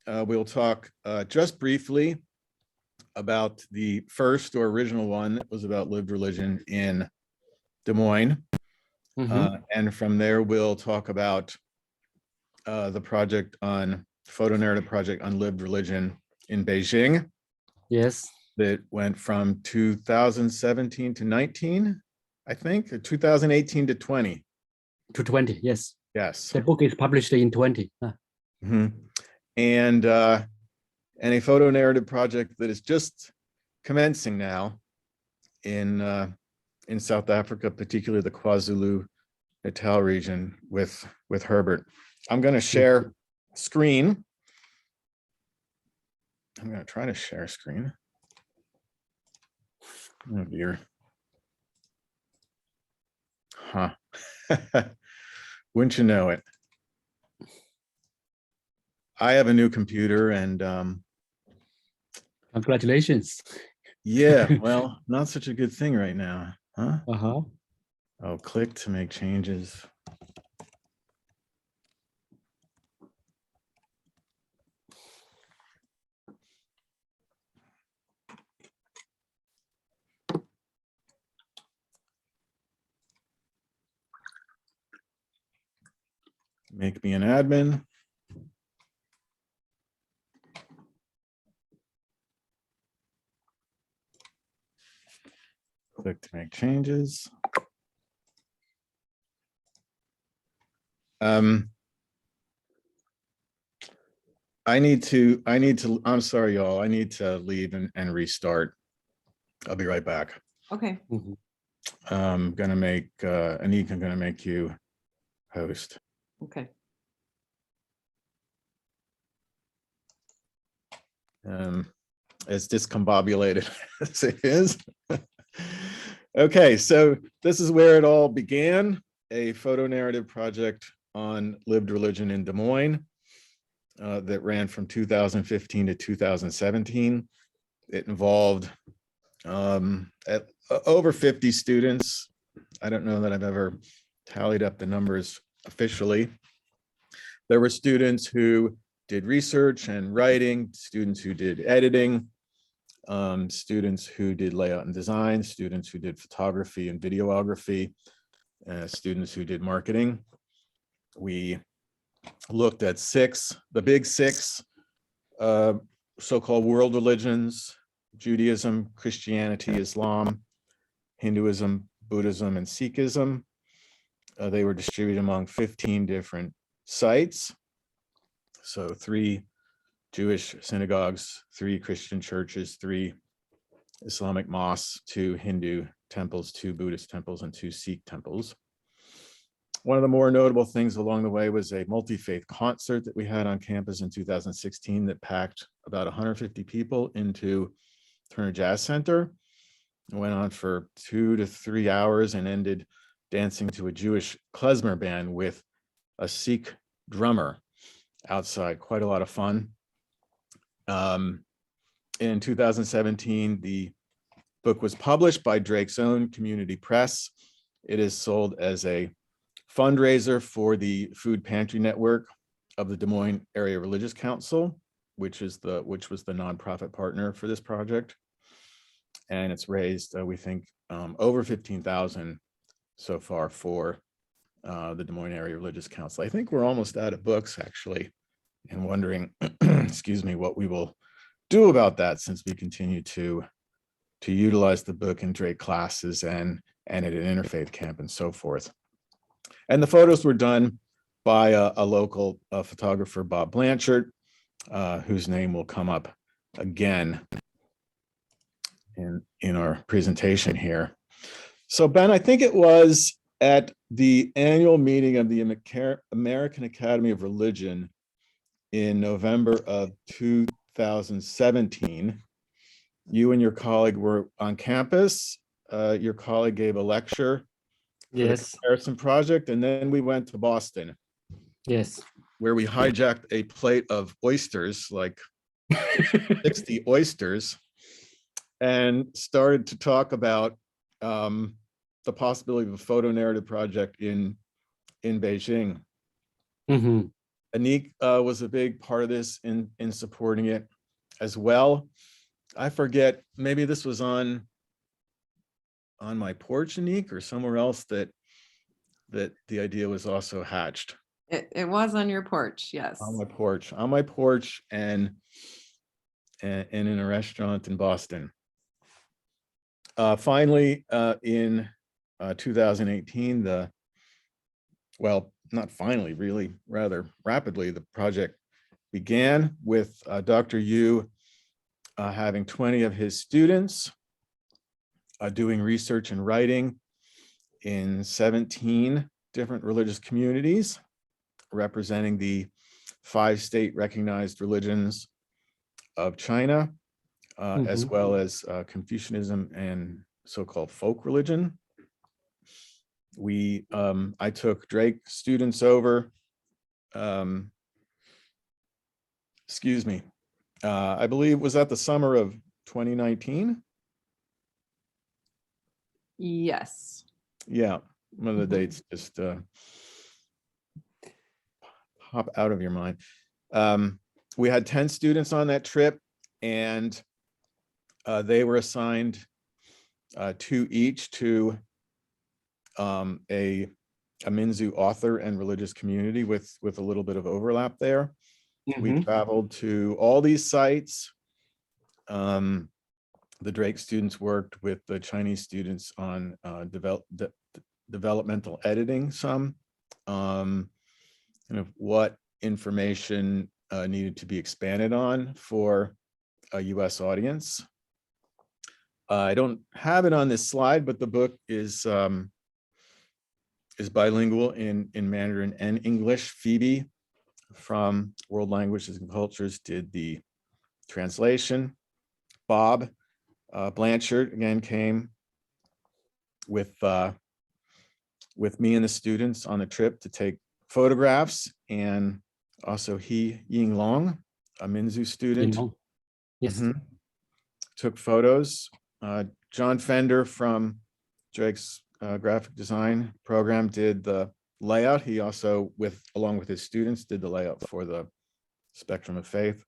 we'll talk just briefly about the first or original one that was about lived religion in Des Moines. And from there, we'll talk about the project on photo-narrative project on lived religion in Beijing. Yes. That went from 2017 to 19, I think, or 2018 to 20. To 20, yes. Yes. The book is published in 20. And a photo-narrative project that is just commencing now in South Africa, particularly the KwaZulu-Natal region with Herbert. I'm going to share screen. I'm going to try to share screen. Oh dear. Huh. Wouldn't you know it? I have a new computer and congratulations. Yeah, well, not such a good thing right now, huh? Oh, click to make changes. Make me an admin. Click to make changes. I'm sorry, y'all. I need to leave and restart. I'll be right back. Okay. I'm gonna make Anik, I'm gonna make you host. Okay. As discombobulated as it is. Okay, so this is where it all began, a photo narrative project on lived religion in Des Moines that ran from 2015 to 2017. It involved over 50 students. I don't know that I've ever tallied up the numbers officially. There were students who did research and writing, students who did editing, students who did layout and design, students who did photography and videography, students who did marketing. We looked at the big six so-called world religions: Judaism, Christianity, Islam, Hinduism, Buddhism, and Sikhism. They were distributed among 15 different sites. So 3 Jewish synagogues, 3 Christian churches, 3 Islamic mosques, 2 Hindu temples, 2 Buddhist temples, and 2 Sikh temples. One of the more notable things along the way was a multi-faith concert that we had on campus in 2016 that packed about 150 people into Turner Jazz Center. It went on for 2 to 3 hours and ended dancing to a Jewish klezmer band with a Sikh drummer outside. Quite a lot of fun. In 2017, the book was published by Drake's Own Community Press. It is sold as a fundraiser for the Food Pantry Network of the Des Moines Area Religious Council, which was the nonprofit partner for this project. And it's raised, we think, over $15,000 so far for the Des Moines Area Religious Council. I think we're almost out of books, actually, and wondering, excuse me, what we will do about that, since we continue to utilize the book in Drake classes and at an interfaith camp and so forth. And the photos were done by a local photographer, Bob Blanchard, whose name will come up again in our presentation here. So Ben, I think it was at the annual meeting of the American Academy of Religion in November of 2017, you and your colleague were on campus. Your colleague gave a lecture for the comparison project, and then we went to Boston. Yes. Where we hijacked a plate of oysters, like 60 oysters, and started to talk about the possibility of a photo narrative project in Beijing. Anik was a big part of this in supporting it as well. I forget, maybe this was on my porch, Anik, or somewhere else that the idea was also hatched. It was on your porch, yes. On my porch, and in a restaurant in Boston. Finally, in 2018, well, not finally, really, rather rapidly, the project began with Dr. Yu having 20 of his students doing research and writing in 17 different religious communities, representing the 5 state recognized religions of China, as well as Confucianism and so-called folk religion. I took Drake students over, excuse me, I believe, was that the summer of 2019? Yes. Yeah, one of the dates just pop out of your mind. We had 10 students on that trip, and they were assigned 2 each to a Minzu author and religious community with a little bit of overlap there. We traveled to all these sites. The Drake students worked with the Chinese students on developmental editing, some kind of what information needed to be expanded on for a US audience. I don't have it on this slide, but the book is bilingual in Mandarin and English. Phoebe from World Languages and Cultures did the translation. Bob Blanchard again came with me and the students on the trip to take photographs, and also Ying Long, a Minzu student, Yes. took photos. John Fender from Drake's graphic design program did the layout. He also, along with his students, did the layout for the Spectrum of Faith.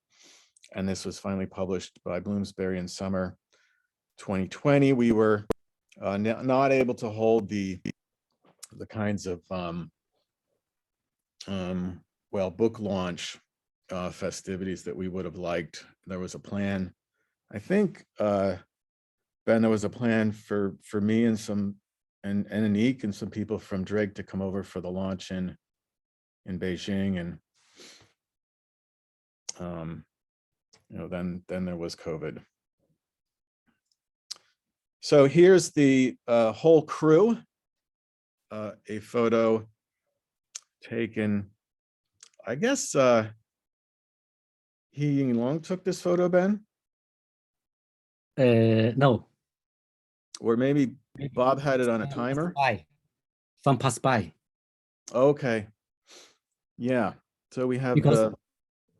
And this was finally published by Bloomsbury in summer 2020. We were not able to hold the kinds of book launch festivities that we would have liked. There was a plan, I think, Ben, there was a plan for me and Anik and some people from Drake to come over for the launch in Beijing, and then there was COVID. So here's the whole crew, a photo taken, I guess Ying Long took this photo, Ben? No. Or maybe Bob had it on a timer. Some pass by. Okay. Yeah. So we have Because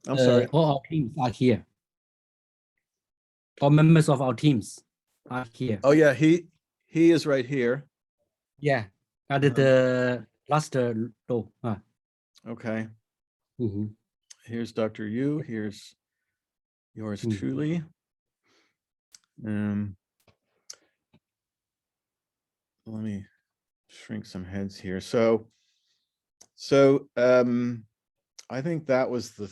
I'm sorry. all our teams are here. All members of our teams are here. Oh yeah, he is right here. Yeah. At the last row. Okay. Here's Dr. Yu. Here's yours truly. Let me shrink some heads here. So I think that was the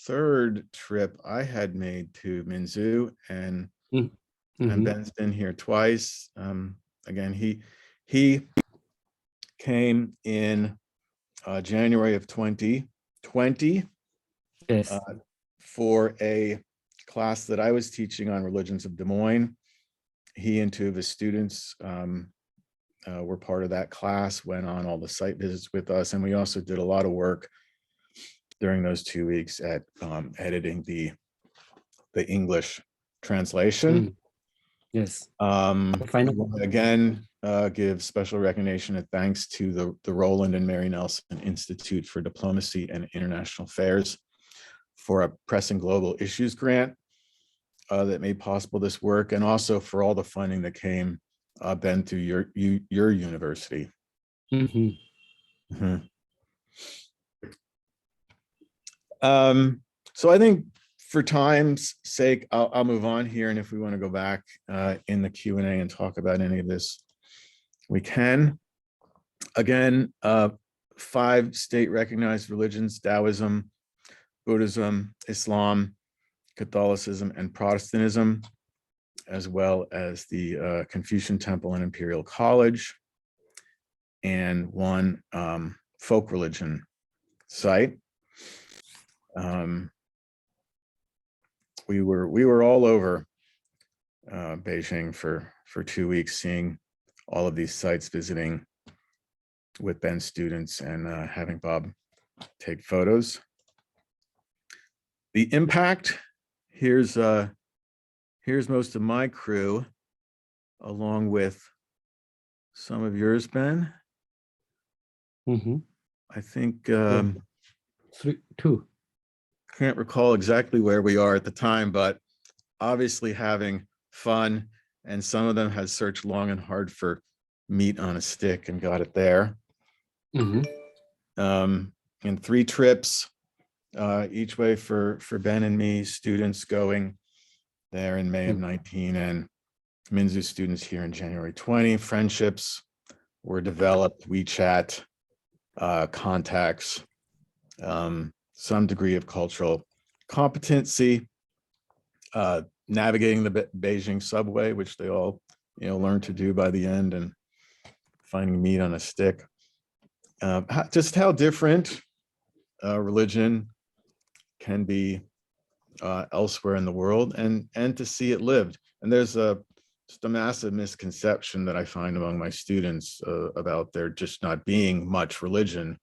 3rd trip I had made to Minzu, and Ben's been here twice. Again, he came in January of 2020 Yes. for a class that I was teaching on religions of Des Moines. He and 2 of his students were part of that class, went on all the site visits with us, and we also did a lot of work during those 2 weeks at editing the English translation. Yes. Again, give special recognition and thanks to the Roland and Mary Nelson Institute for Diplomacy and International Affairs for a Pressing Global Issues grant that made possible this work, and also for all the funding that came, Ben, through your university. So I think for time's sake, I'll move on here. And if we want to go back in the Q&A and talk about any of this, we can. Again, 5 state recognized religions: Taoism, Buddhism, Islam, Catholicism, and Protestantism, as well as the Confucian Temple and Imperial College, and 1 folk religion site. We were all over Beijing for 2 weeks, seeing all of these sites, visiting with Ben's students and having Bob take photos. The impact, here's most of my crew, along with some of yours, Ben. Mm-hmm. I think 2. can't recall exactly where we are at the time, but obviously having fun, and some of them had searched long and hard for meat on a stick and got it there. Mm-hmm. In 3 trips each way for Ben and me, students going there in May of 19, and Minzu students here in January 20. Friendships were developed, WeChat contacts, some degree of cultural competency, navigating the Beijing subway, which they all learned to do by the end, and finding meat on a stick. Just how different religion can be elsewhere in the world, and to see it lived. And there's just a massive misconception that I find among my students about there just not being much religion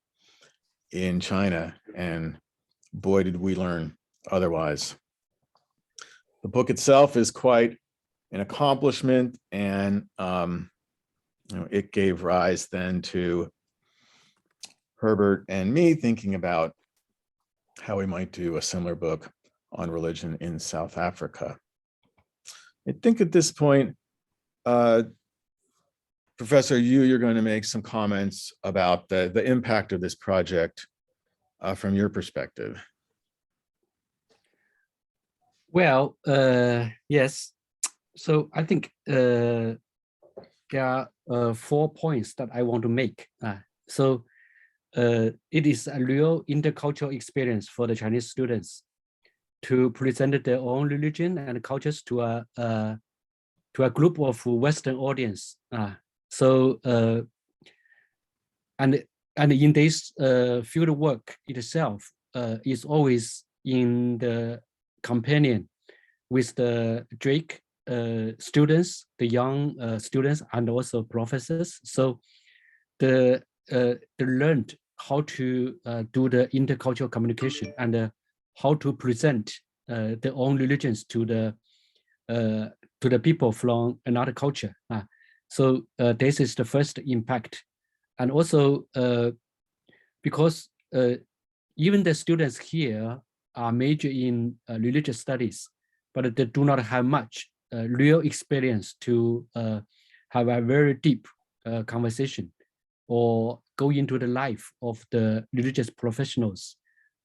in China, and boy, did we learn otherwise. The book itself is quite an accomplishment, and it gave rise then to Herbert and me thinking about how we might do a similar book on religion in South Africa. I think at this point, Professor Yu, you're going to make some comments about the impact of this project from your perspective. Well, yes. So I think there are 4 points that I want to make. It is a real intercultural experience for the Chinese students to present their own religion and cultures to a group of Western audience. And in this field work itself is always in the companion with the Drake students, the young students, and also professors. So they learned how to do the intercultural communication and how to present their own religions to the people from another culture. So this is the first impact. And also because even the students here are major in religious studies, but they do not have much real experience to have a very deep conversation or go into the life of the religious professionals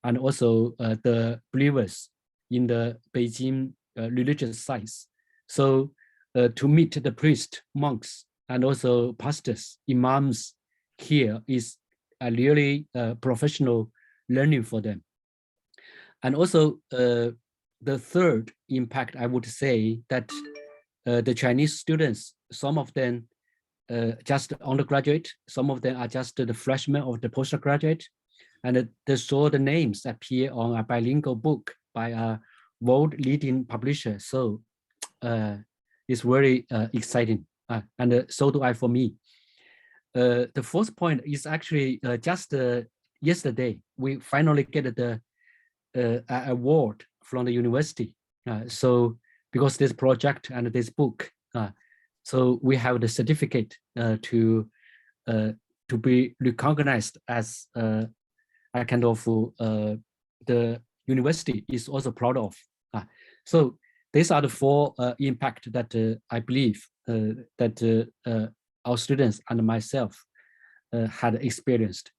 and also the believers in the Beijing religious sites. So to meet the priests, monks, and also pastors, imams here is a really professional learning for them. And also the third impact, I would say that the Chinese students, some of them just undergraduate, some of them are just the freshmen of the postgraduate, and they saw the names appear on a bilingual book by a world-leading publisher. So it's very exciting, and so do I for me. The fourth point is actually just yesterday, we finally get the award from the university. So because this project and this book, so we have the certificate to be recognized as a kind of the university is also proud of. So these are the 4 impact that I believe that our students and myself had experienced.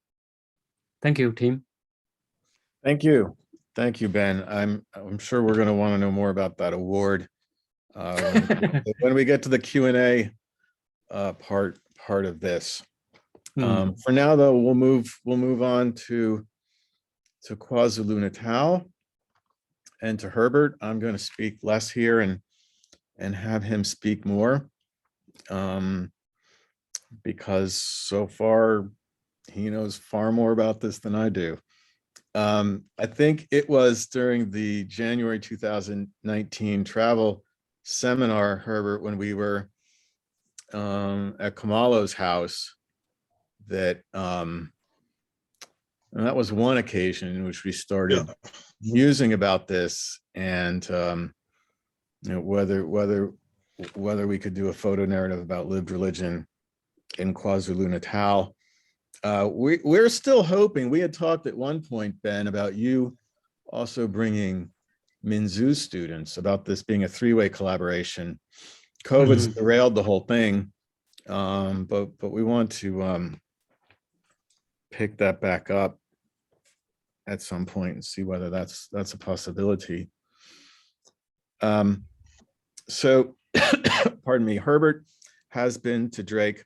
Thank you, Tim. Thank you. Thank you, Ben. I'm sure we're going to want to know more about that award when we get to the Q&A part of this. For now, though, we'll move on to KwaZulu-Natal and to Herbert. I'm going to speak less here and have him speak more, because so far he knows far more about this than I do. I think it was during the January 2019 travel seminar, Herbert, when we were at Kamalo's house, that and that was one occasion in which we started musing about this, and whether we could do a photo narrative about lived religion in KwaZulu-Natal. We're still hoping. We had talked at one point, Ben, about you also bringing Minzu students, about this being a three-way collaboration. COVID's derailed the whole thing, but we want to pick that back up at some point and see whether that's a possibility. So, pardon me, Herbert has been to Drake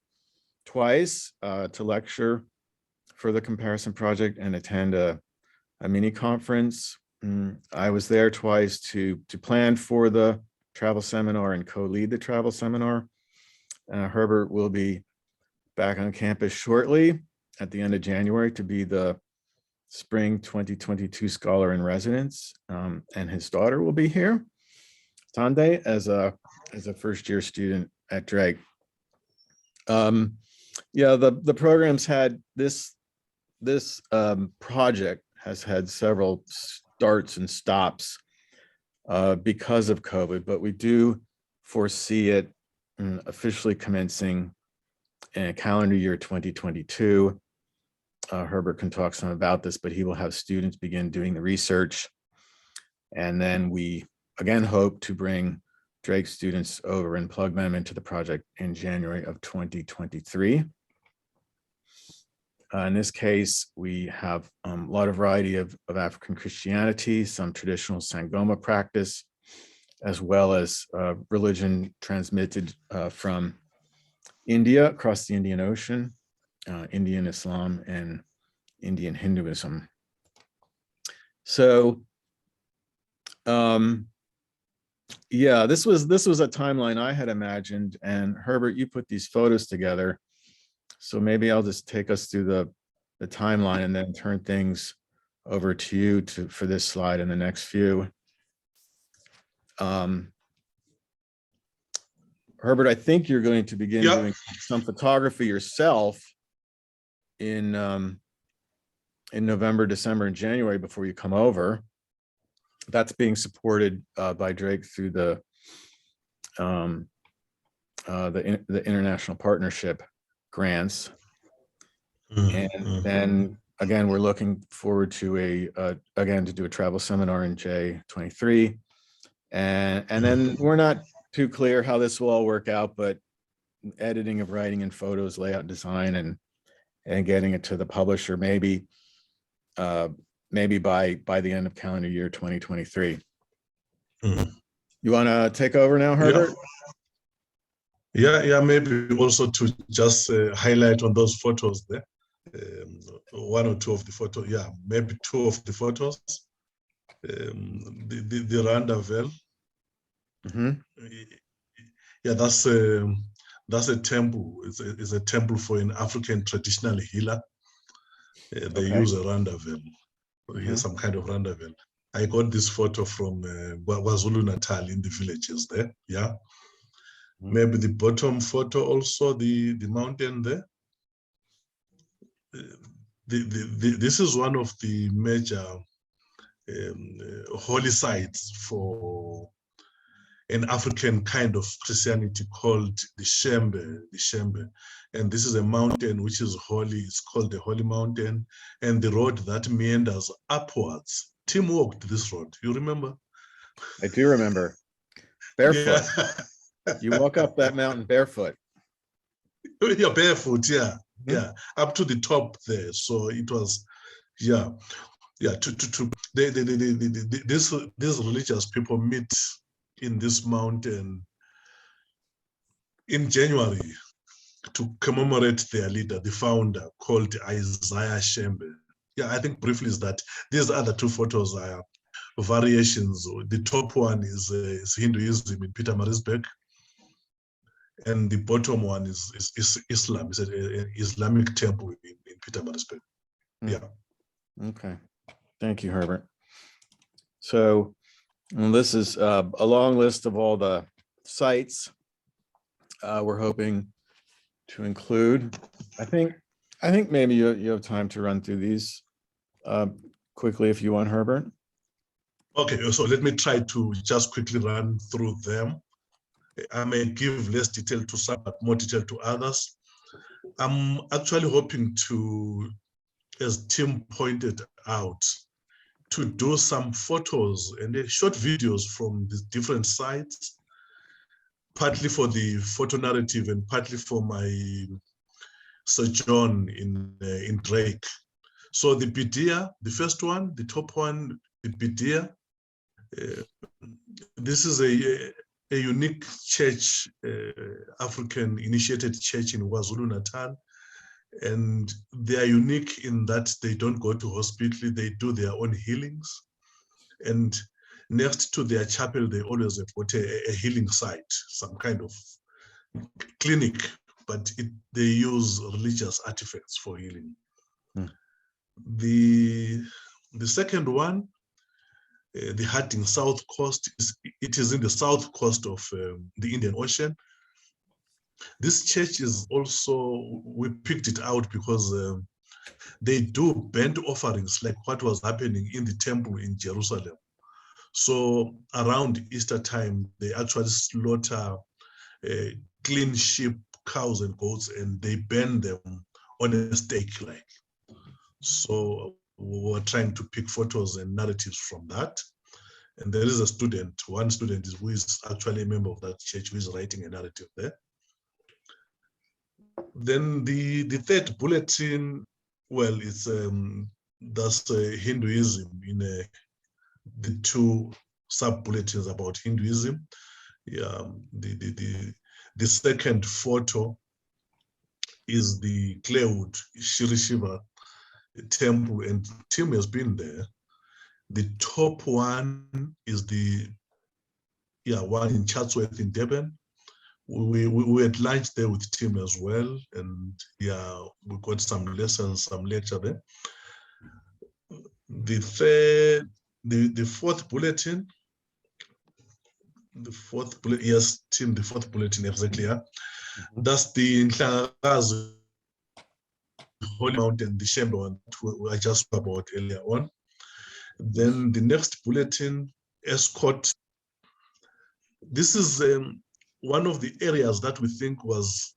twice to lecture for the comparison project and attend a mini conference. I was there twice to plan for the travel seminar and co-lead the travel seminar. Herbert will be back on campus shortly at the end of January to be the spring 2022 scholar in residence, and his daughter will be here, Tande, as a first year student at Drake. Yeah, the program's had this project has had several starts and stops because of COVID, but we do foresee it officially commencing in calendar year 2022. Herbert can talk some about this, but he will have students begin doing the research. And then we again hope to bring Drake students over and plug them into the project in January of 2023. In this case, we have a lot of variety of African Christianity, some traditional Sangoma practice, as well as religion transmitted from India across the Indian Ocean, Indian Islam and Indian Hinduism. So, yeah, this was a timeline I had imagined, and Herbert, you put these photos together. So maybe I'll just take us through the timeline and then turn things over to you for this slide and the next few. Herbert, I think you're going to begin doing some photography yourself in November, December, and January before you come over. That's being supported by Drake through the international partnership grants. And then again, we're looking forward to to do a travel seminar in J23. And then we're not too clear how this will all work out, but editing of writing and photos, layout design, and getting it to the publisher, maybe by the end of calendar year 2023. You want to take over now, Herbert? Yeah, maybe also to just highlight on those photos there, one or two of the photos. Yeah, maybe two of the photos. The Randavel. Yeah, that's a temple. It's a temple for an African traditional healer. They use a Randavel, some kind of Randavel. I got this photo from KwaZulu-Natal in the villages there. Yeah. Maybe the bottom photo also, the mountain there. This is one of the major holy sites for an African kind of Christianity called the Shembe. And this is a mountain which is holy. It's called the Holy Mountain. And the road that meanders upwards. Tim walked this road. You remember? I do remember. Barefoot. Yeah. You walk up that mountain barefoot. Yeah, barefoot, yeah. Yeah, up to the top there. So it was, yeah. these religious people meet in this mountain in January to commemorate their leader, the founder, called Isaiah Shembe. Yeah, I think briefly is that these other two photos are variations. The top one is Hinduism in Pietermaritzburg, and the bottom one is Islam. It's an Islamic temple in Pietermaritzburg. Yeah. Okay. Thank you, Herbert. So this is a long list of all the sites we're hoping to include. I think maybe you have time to run through these quickly if you want, Herbert. Okay, so let me try to just quickly run through them. I may give less detail to some, but more detail to others. I'm actually hoping to, as Tim pointed out, to do some photos and short videos from the different sites, partly for the photo narrative and partly for my sojourn in Drake. So the Bidia, the first one, the top one, the Bidia, this is a unique church, African initiated church in KwaZulu-Natal. And they are unique in that they don't go to hospital, they do their own healings. And next to their chapel, they always have got a healing site, some kind of clinic, but they use religious artifacts for healing. The second one, the Harding South Coast, it is in the south coast of the Indian Ocean. This church is also, we picked it out because they do burnt offerings like what was happening in the temple in Jerusalem. So around Easter time, they actually slaughter clean sheep, cows and goats, and they burn them on a stake like. So we were trying to pick photos and narratives from that. And there is a student, one student who is actually a member of that church who is writing a narrative there. Then the third bulletin, well, it's that's Hinduism in the two sub-bulletins about Hinduism. Yeah, the second photo is the Clearwood Shri Shiva temple, and Tim has been there. The top one is the one in Chatsworth in Durban. We had lunch there with Tim as well, and we got some lessons, some lecture there. The fourth bulletin, yes, Tim, the fourth bulletin, exactly. Yeah, that's the Nhlangakazi Holy Mountain, the Shembe one I just spoke about earlier on. Then the next bulletin, Escort. This is one of the areas that we think was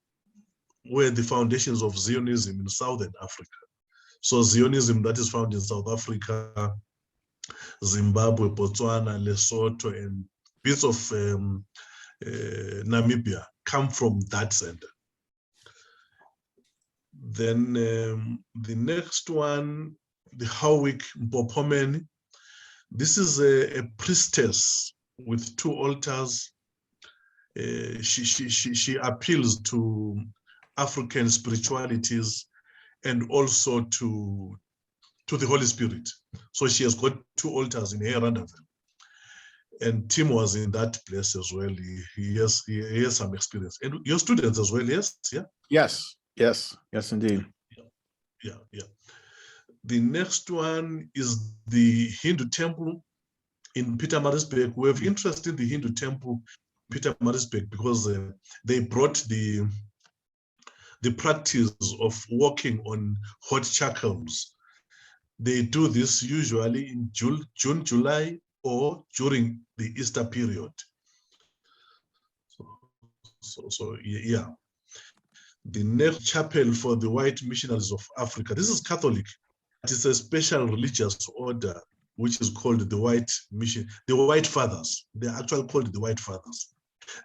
where the foundations of Zionism in Southern Africa. So Zionism that is found in South Africa, Zimbabwe, Botswana, Lesotho, and bits of Namibia come from that center. Then the next one, the Howick Mpopomeni. This is a priestess with two altars. She appeals to African spiritualities and also to the Holy Spirit. So she has got two altars in her Randaville. And Tim was in that place as well. He has some experience. And your students as well, yes? Yeah? Yes, indeed. Yeah. The next one is the Hindu temple in Pietermaritzburg. We have interest in the Hindu temple in Pietermaritzburg because they brought the practice of walking on hot charcoals. They do this usually in June, July, or during the Easter period. So yeah. The next chapel for the White Missionaries of Africa. This is Catholic. It is a special religious order which is called the White Mission, the White Fathers. They are actually called the White Fathers.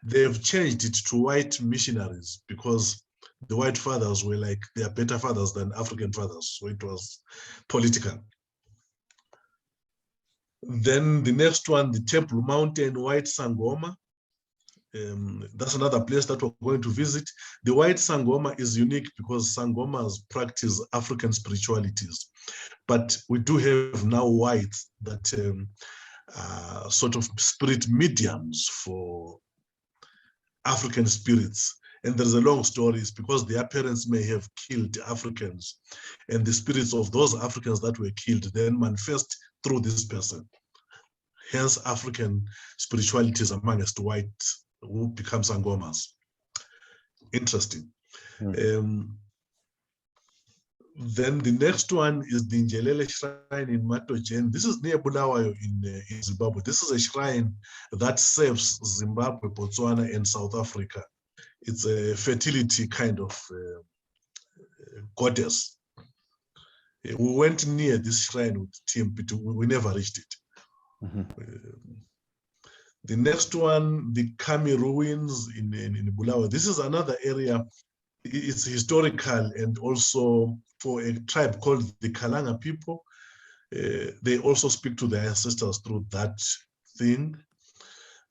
They've changed it to White Missionaries because the White Fathers were like, they are better fathers than African fathers. So it was political. Then the next one, the Temple Mountain White Sangoma. That's another place that we're going to visit. The White Sangoma is unique because Sangomas practice African spiritualities, but we do have now whites that sort of spirit mediums for African spirits. And there's a long story. It's because their parents may have killed Africans, and the spirits of those Africans that were killed then manifest through this person. Hence, African spiritualities amongst whites who become Sangomas. Interesting. Then the next one is the Njelele Shrine in Matojen. This is near Bulawayo in Zimbabwe. This is a shrine that serves Zimbabwe, Botswana, and South Africa. It's a fertility kind of goddess. We went near this shrine with the team, but we never reached it. The next one, the Kami ruins in Bulawayo. This is another area. It's historical, and also for a tribe called the Kalanga people, they also speak to their ancestors through that thing.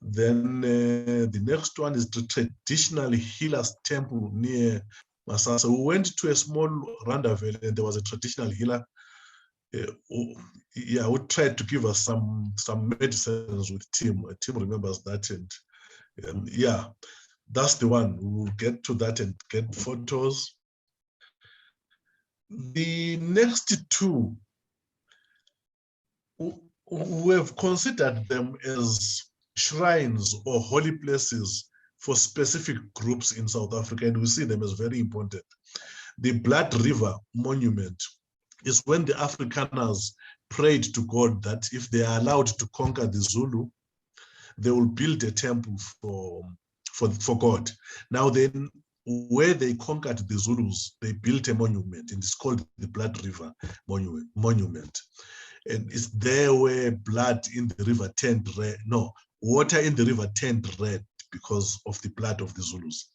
Then the next one is the traditional healers temple near Masasa. We went to a small rendezvous and there was a traditional healer. Who tried to give us some medicines with Tim. Tim remembers that, and yeah, that's the one. We'll get to that and get photos. The next two, we have considered them as shrines or holy places for specific groups in South Africa, and we see them as very important. The Blood River Monument is when the Afrikaners prayed to God that if they are allowed to conquer the Zulu, they will build a temple for God. Now then, where they conquered the Zulus, they built a monument, and it's called the Blood River Monument. And it's there where blood in the river turned red. No, water in the river turned red because of the blood of the Zulus.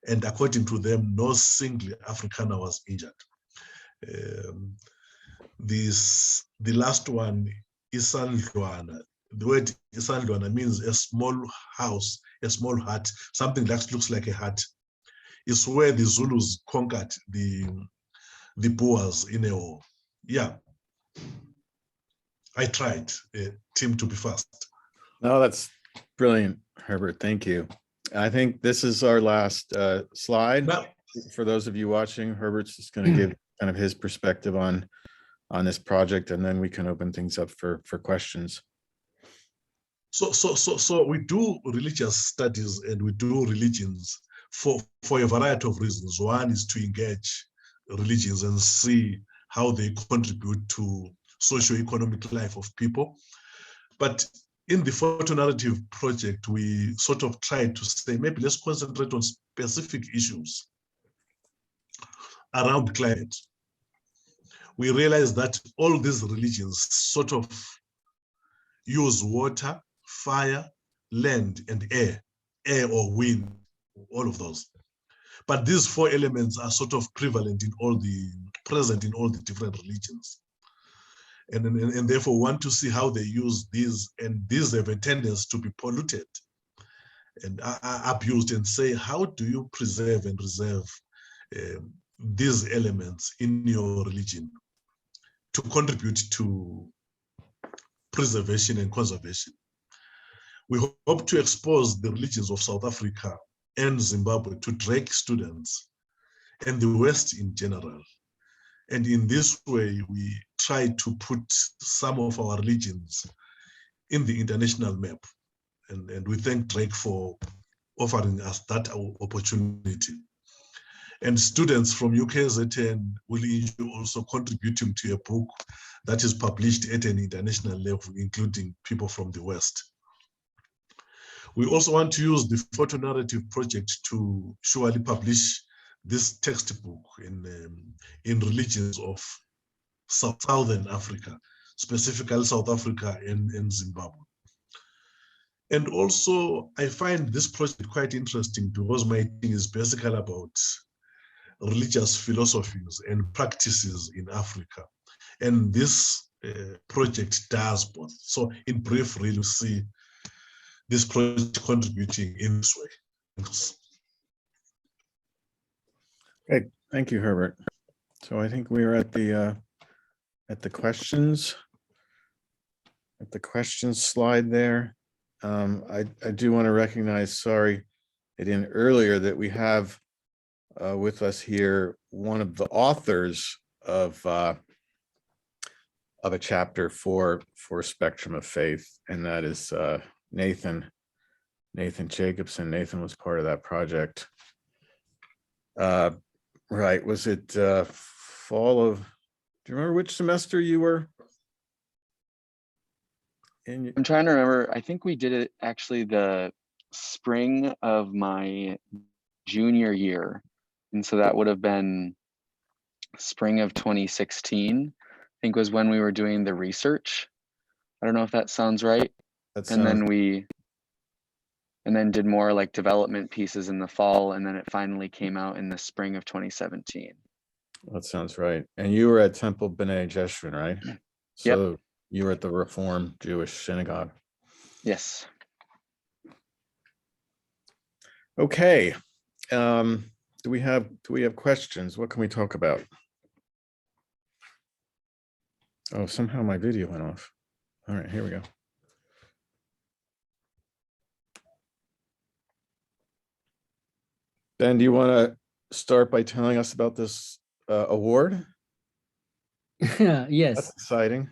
And according to them, no single Afrikaner was injured. The last one is Isandlwana. The word Isandlwana means a small house, a small hut, something that looks like a hut. It's where the Zulus conquered the Boers in a war. Yeah, I tried, Tim, to be fast. No, that's brilliant, Herbert. Thank you. I think this is our last slide. Now, for those of you watching, Herbert's just going to give kind of his perspective on this project, and then we can open things up for questions. So we do religious studies and we do religions for a variety of reasons. One is to engage religions and see how they contribute to socio-economic life of people. But in the photonarrative project, we sort of tried to say, maybe let's concentrate on specific issues around climate. We realized that all these religions sort of use water, fire, land, and air or wind, all of those. But these four elements are sort of present in all the different religions. And therefore want to see how they use these, and these have a tendency to be polluted and abused, and say, how do you preserve and reserve these elements in your religion to contribute to preservation and conservation? We hope to expose the religions of South Africa and Zimbabwe to Drake students and the West in general. And in this way, we try to put some of our religions in the international map. And we thank Drake for offering us that opportunity. And students from UKZN will enjoy also contributing to a book that is published at an international level, including people from the West. We also want to use the photonarrative project to surely publish this textbook in religions of Southern Africa, specifically South Africa and Zimbabwe. And also, I find this project quite interesting because my thing is basically about religious philosophies and practices in Africa. And this project does both. So in brief, really see this project contributing in this way. Thanks. Okay, thank you, Herbert. So I think we are at the questions. At the questions slide there. I do want to recognize, sorry, I didn't earlier, that we have with us here one of the authors of a chapter for Spectrum of Faith, and that is Nathan Jacobson. Nathan was part of that project. Right, was it fall of, do you remember which semester you were in? I'm trying to remember. I think we did it actually the spring of my junior year. And so that would have been spring of 2016, I think was when we were doing the research. I don't know if that sounds right. That And then sounds, then did more like development pieces in the fall. And then it finally came out in the spring of 2017. that sounds right. And you were at Temple B'nai Jeshurun, right? So you were at the Reform Jewish Synagogue. Yes. Okay. Do we have questions? What can we talk about? Oh, somehow my video went off. All right, here we go. Ben, do you want to start by telling us about this award? Yes. That's exciting.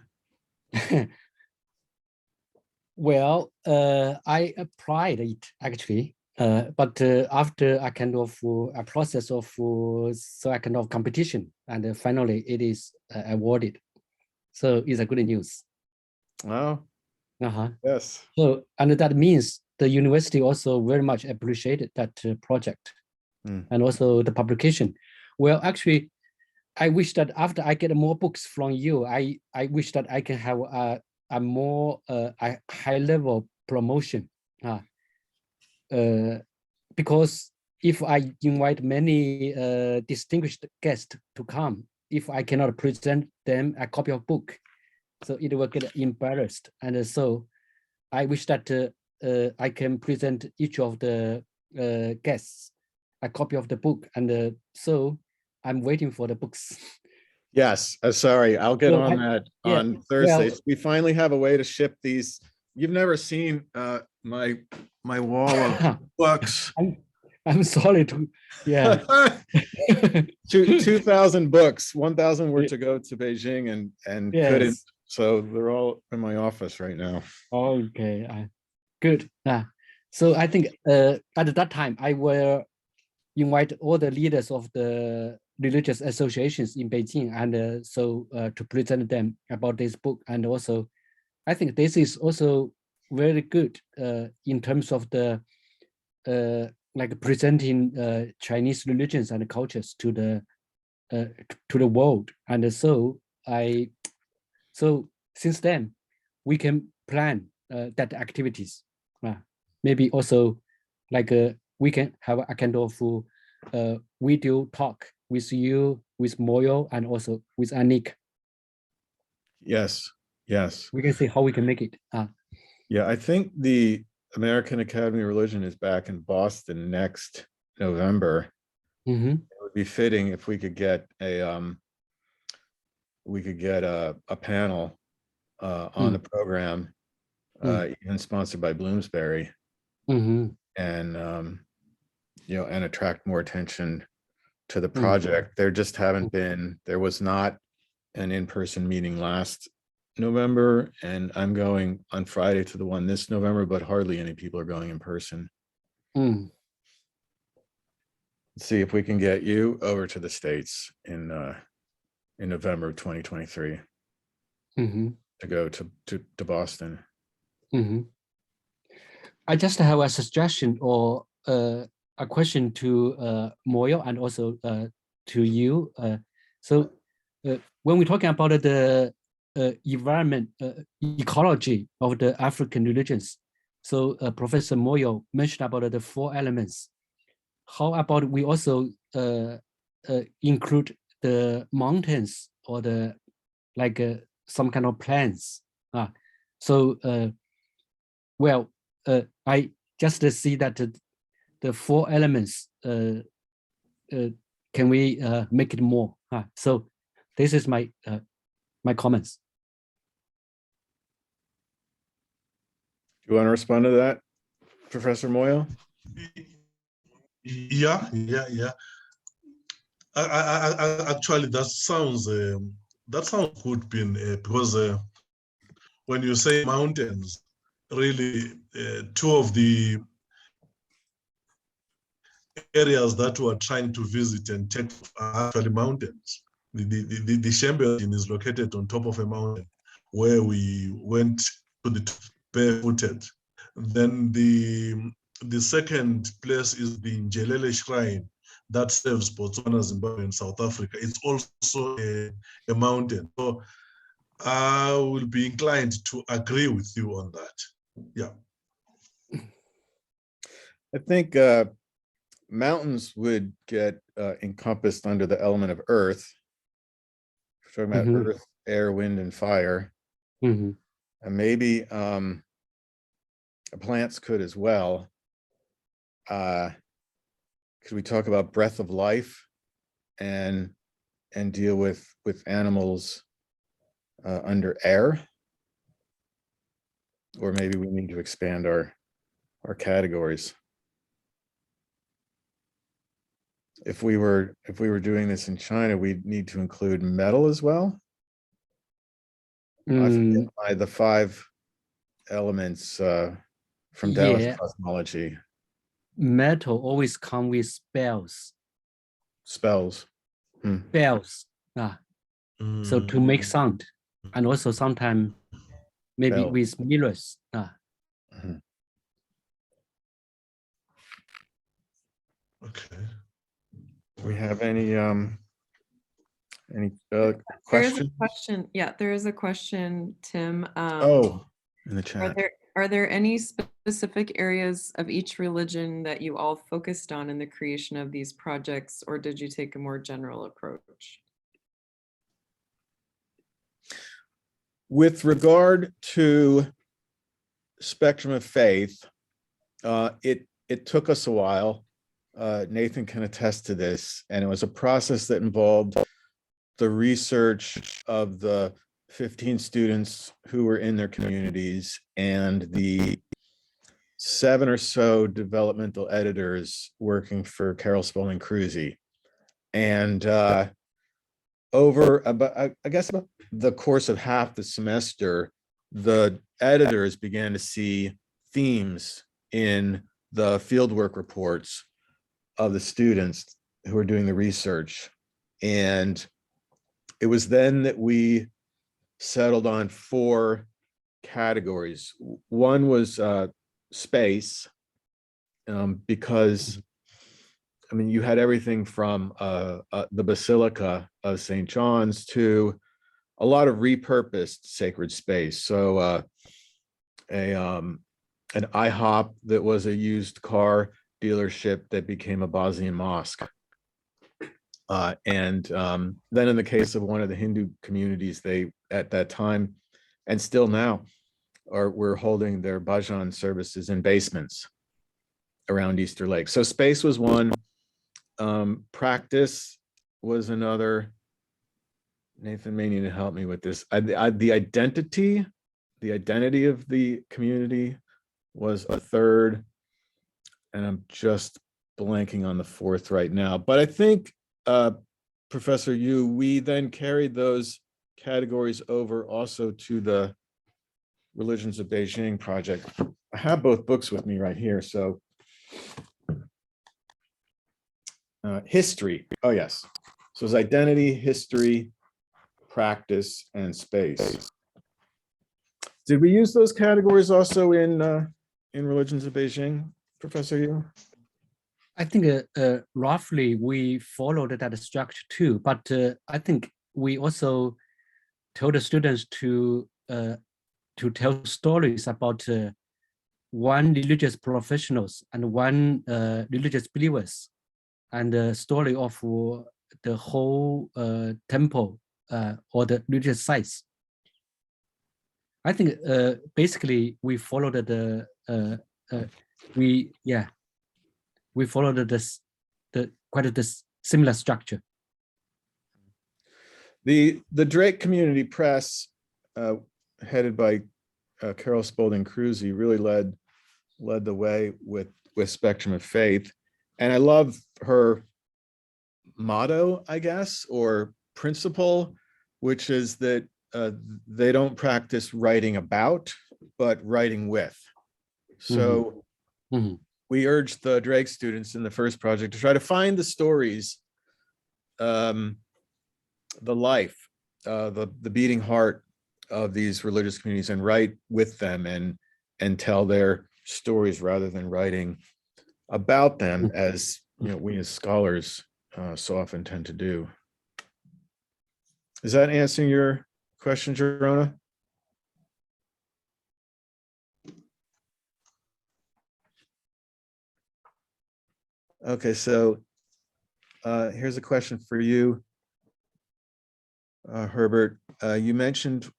Well, I applied it actually, but after a kind of a process of so a kind of competition, and finally it is awarded. So it's a good news. Oh, yes. So, and that means the university also very much appreciated that project and also the publication. Well, actually, I wish that after I get more books from you, I wish that I can have a more a high level promotion. Because if I invite many distinguished guests to come, if I cannot present them a copy of book, so it will get embarrassed. And so I wish that I can present each of the guests a copy of the book. And so I'm waiting for the books. Yes, sorry, I'll get So on that yeah, on Thursdays. well- We finally have a way to ship these. You've never seen my wall of books. I'm sorry to, yeah. 2,000 books, 1,000 were to go to Beijing and couldn't. Yes. So they're all in my office right now. Okay, good. So I think at that time I will invite all the leaders of the religious associations in Beijing, and so to present them about this book. And also, I think this is also very good in terms of the like presenting Chinese religions and cultures to the world. And so since then we can plan that activities. Maybe also like we can have a kind of video talk with you, with Moyo, and also with Anik. Yes, yes. We can see how we can make it. Yeah, I think the American Academy of Religion is back in Boston next November. Mm-hmm. It would be fitting if we could get a panel on the program, even sponsored by Bloomsbury, and and attract more attention to the project. There just haven't been. There was not an in-person meeting last November, and I'm going on Friday to the one this November, but hardly any people are going in person. Let's see if we can get you over to the States in November of 2023 to go to Boston. I just have a suggestion or a question to Moyo and also to you. So when we're talking about the environment, ecology of the African religions, so Professor Moyo mentioned about the 4 elements. How about we also include the mountains or the like some kind of plans. So I just see that the 4 elements, can we make it more? So this is my my comments. Do you want to respond to that, Professor Moyo? Yeah. Actually, that sounds good, Bin, because when you say mountains, really 2 of the areas that we are trying to visit and take are actually mountains. The Shembe is located on top of a mountain where we went to the barefooted. Then the second place is the Njelele Shrine that serves Botswana, Zimbabwe, and South Africa. It's also a mountain. So I will be inclined to agree with you on that. Yeah. I think mountains would get encompassed under the element of earth. We're talking about earth, air, wind, and fire. And maybe plants could as well. Could we talk about breath of life and deal with animals under air? Or maybe we need to expand our categories. If we were doing this in China, we'd need to include metal as well. I forget the 5 elements from Taoist cosmology. Metal always come with spells. Spells. Bells. So to make sound, and also sometimes maybe Bells. with mirrors. Okay. Do we have any There is questions? a question. Yeah, there is a question, Tim. In the chat. Are there any specific areas of each religion that you all focused on in the creation of these projects, or did you take a more general approach? With regard to spectrum of faith, it took us a while. Nathan can attest to this, and it was a process that involved the research of the 15 students who were in their communities and the 7 or so developmental editors working for Carol Spalding Cruzy. And over about, I guess, about the course of half the semester, the editors began to see themes in the fieldwork reports of the students who were doing the research. And it was then that we settled on 4 categories. One was space, because I mean, you had everything from the Basilica of St. John's to a lot of repurposed sacred space. So an IHOP that was a used car dealership that became a Bosnian mosque. And then in the case of one of the Hindu communities, they at that time and still now were holding their bhajan services in basements around Easter Lake. So space was one. Practice was another. Nathan may need to help me with this. The identity of the community was a third, and I'm just blanking on the 4th right now. But I think, Professor Yu, we then carried those categories over also to the Religions of Beijing project. I have both books with me right here. So history. Oh, yes. So it's identity, history, practice, and space. Did we use those categories also in Religions of Beijing, Professor Yu? I think roughly we followed that structure too, but I think we also told the students to tell stories about one religious professionals and one religious believers, and the story of the whole temple or the religious sites. I think basically we followed we followed the similar structure. The Drake Community Press, headed by Carol Spalding Cruzy, really led the way with Spectrum of Faith, and I love her motto, I guess, or principle, which is that they don't practice writing about, but writing with. So we urged the Drake students in the first project to try to find the stories, the life, the beating heart of these religious communities, and write with them and tell their stories rather than writing about them, as we as scholars so often tend to do. Is that answering your question, Jerona? Okay, so here's a question for you, Herbert. You mentioned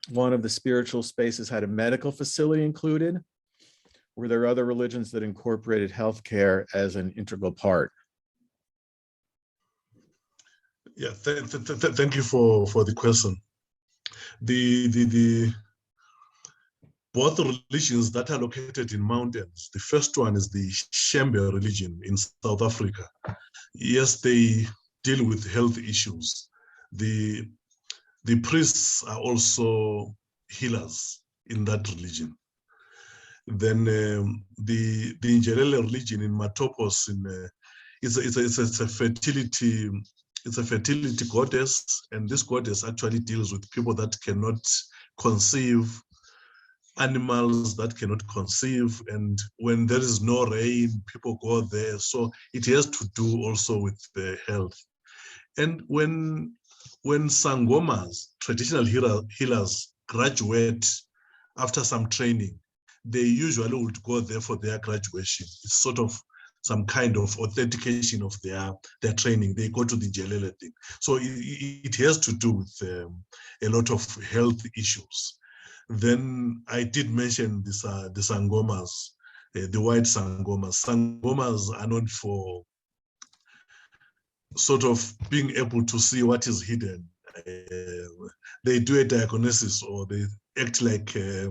one of the spiritual spaces had a medical facility included. Were there other religions that incorporated healthcare as an integral part? Yeah, thank you for the question. The both religions that are located in mountains. The first one is the Shembe religion in South Africa. Yes, they deal with health issues. The priests are also healers in that religion. Then the Njelele religion in Matopos it's a fertility. It's a fertility goddess, and this goddess actually deals with people that cannot conceive, animals that cannot conceive, and when there is no rain, people go there. So it has to do also with the health. And when Sangomas, traditional healers, graduate after some training, they usually would go there for their graduation. It's sort of some kind of authentication of their training. They go to the Njelele thing. So it has to do with a lot of health issues. Then I did mention this, the Sangomas, the white Sangomas. Sangomas are known for sort of being able to see what is hidden. They do a diagnosis, or they act like a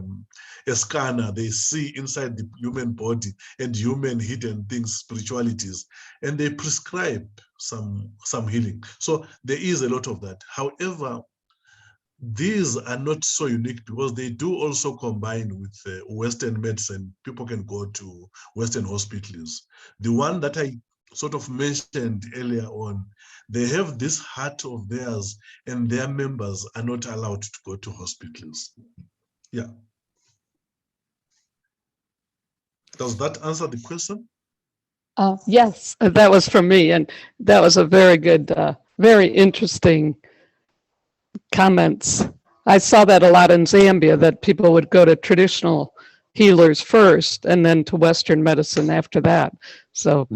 scanner. They see inside the human body and human hidden things, spiritualities, and they prescribe some healing. So there is a lot of that. However, these are not so unique because they do also combine with Western medicine. People can go to Western hospitals. The one that I sort of mentioned earlier on, they have this heart of theirs, and their members are not allowed to go to hospitals. Yeah. Does that answer the question? Yes, that was from me, and that was a very good, very interesting comments. I saw that a lot in Zambia, that people would go to traditional healers first and then to Western medicine after that. So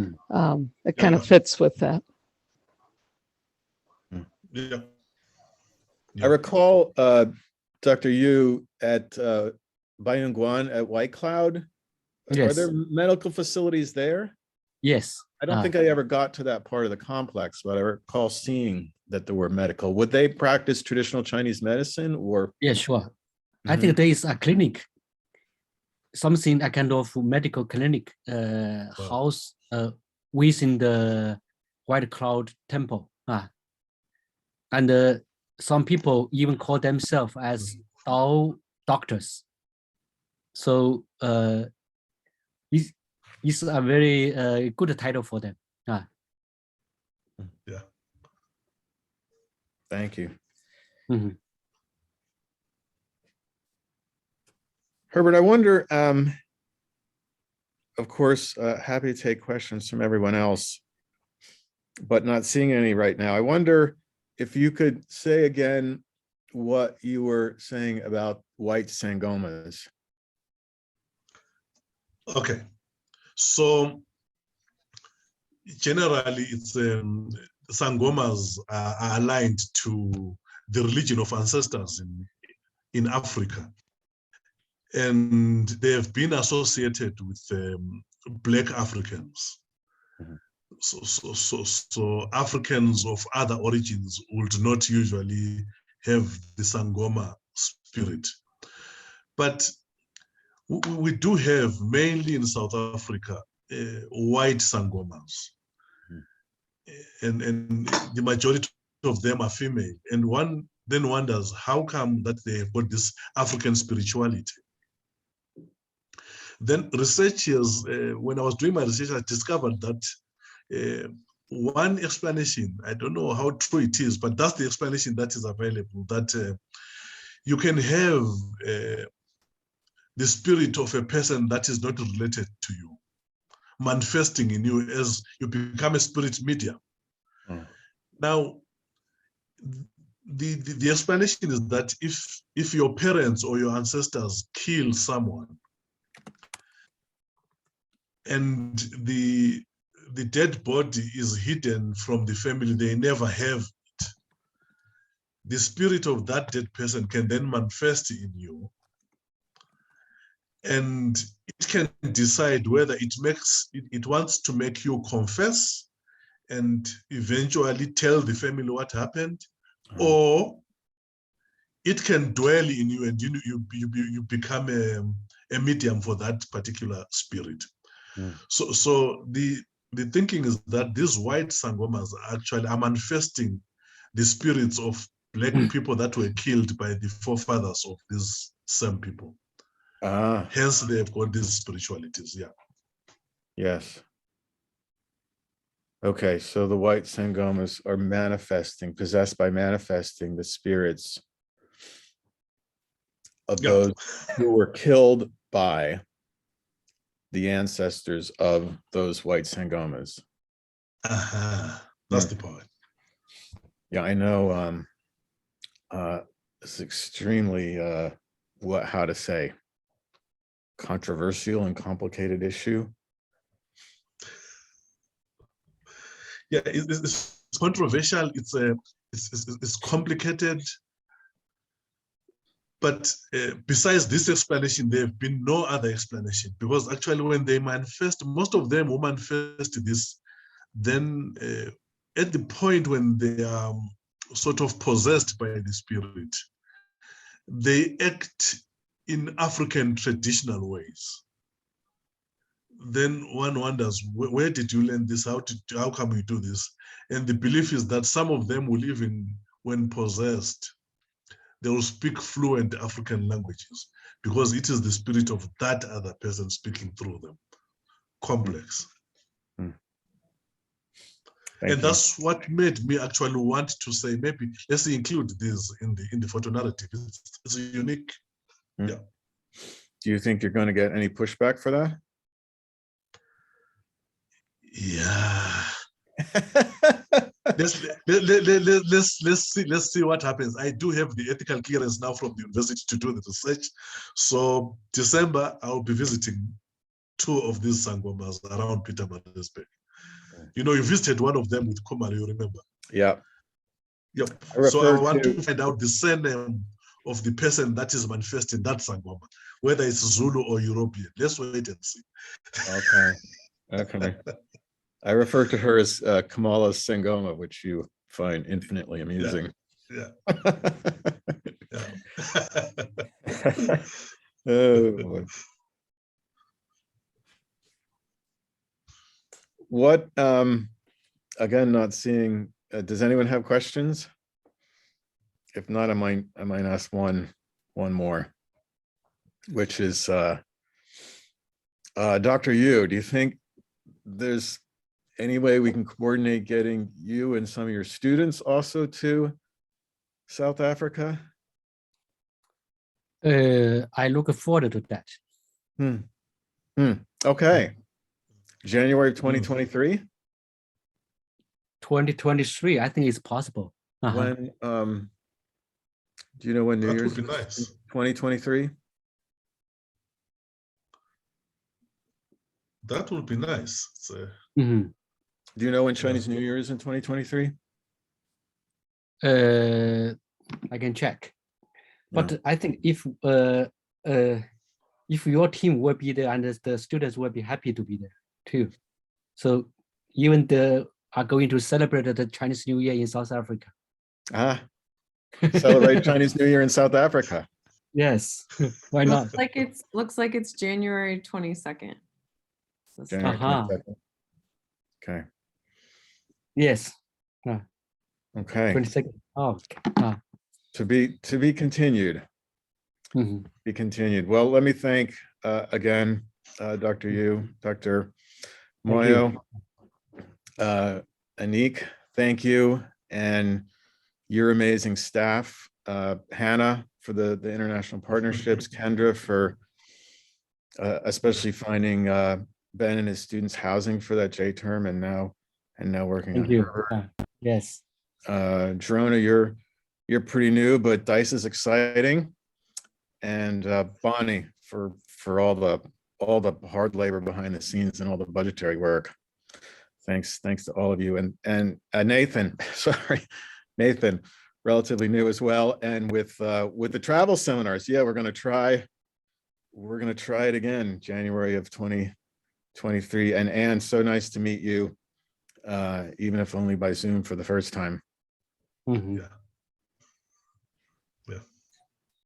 it kind of fits with that. Yeah. I recall Dr. Yu at Bayungguan at White Cloud. Yes. Are there medical facilities there? Yes. I don't think I ever got to that part of the complex, but I recall seeing that there were medical. Would they practice traditional Chinese medicine, or? Yeah, sure. I think there is a clinic, something a kind of medical clinic house within the White Cloud Temple. And some people even call themselves as Dao doctors. So it's a very good title for them. Yeah. Thank you. Herbert, I wonder, of course, happy to take questions from everyone else, but not seeing any right now. I wonder if you could say again what you were saying about white Sangomas. Okay. So generally, it's Sangomas are aligned to the religion of ancestors in Africa. And they have been associated with Black Africans. Mhm. So Africans of other origins would not usually have the Sangoma spirit. But we do have, mainly in South Africa, white Sangomas. And the majority of them are female. And one then wonders, how come that they have got this African spirituality? Then researchers, when I was doing my research, I discovered that one explanation, I don't know how true it is, but that's the explanation that is available, that you can have the spirit of a person that is not related to you, manifesting in you as you become a spirit medium. Mm. Now, the explanation is that if your parents or your ancestors kill someone, and the dead body is hidden from the family, they never have it, the spirit of that dead person can then manifest in you, and it can decide whether it wants to make you confess and eventually tell the family what happened, or it can dwell in you and you become a medium for that particular spirit. Mm. So the thinking is that these white Sangomas actually are manifesting the spirits of Black people that were killed by the forefathers of these same people. Hence, they've got these spiritualities. Yeah. Yes. Okay, so the white Sangomas are possessed by manifesting the spirits of those who were killed by the ancestors of those white Sangomas. That's the point. Yeah, I know. It's extremely how to say, controversial and complicated issue. Yeah, it's controversial. It's complicated. But besides this explanation, there have been no other explanation, because actually when they manifest, most of them will manifest this, then at the point when they are sort of possessed by the spirit, they act in African traditional ways. Then one wonders, where did you learn this? How come you do this? And the belief is that some of them will even, when possessed, they will speak fluent African languages, because it is the spirit of that other person speaking through them. Complex. Mm. And that's what made me actually want to say, maybe let's include this in the photo narrative. It's unique. Mm. Yeah. Do you think you're going to get any pushback for that? Yeah. Let's see what happens. I do have the ethical clearance now from the university to do the research. So December, I'll be visiting 2 of these Sangomas around Pietermaritzburg. You know, you visited one of them with Kumar, you remember? Yeah. Yep. So I want to find out the surname of the person that is manifesting that Sangoma, whether it's Zulu or European. Let's wait and see. Okay. I refer to her as Kamala Sangoma, which you find infinitely amusing. Yeah. Oh, boy. What, again, not seeing, does anyone have questions? If not, I might ask one more, which is, Dr. Yu, do you think there's any way we can coordinate getting you and some of your students also to South Africa? I look forward to that. Okay. January of 2023? 2023, I think it's possible. When, do you know when New That Year's would be is? nice. 2023? That would be nice. Do you know when Chinese New Year is in 2023? I can check. But I think if your team will be there and the students will be happy to be there too. So even the are going to celebrate the Chinese New Year in South Africa. Celebrate Chinese New Year in South Africa. Yes, why not? Looks like it's January 22nd. January Uh-huh. 22nd. Okay. Yes, Okay. 22nd. Oh, To be continued. mhm. Be continued. Well, let me thank again, Dr. Yu, Dr. Thank you. Moyo, Anik, thank you, and your amazing staff, Hannah for the international partnerships, Kendra for especially finding Ben and his students housing for that J term, and now working Thank on you. Herbert. Yes. Jerona, you're pretty new, but Dice is exciting, and Bonnie for all the hard labor behind the scenes and all the budgetary work. Thanks to all of you, and Nathan, sorry, Nathan, relatively new as well, and with the travel seminars, yeah, we're gonna try it again, January of 2023, and Anne, so nice to meet you, even if only by Zoom for the first time. Mhm. Yeah.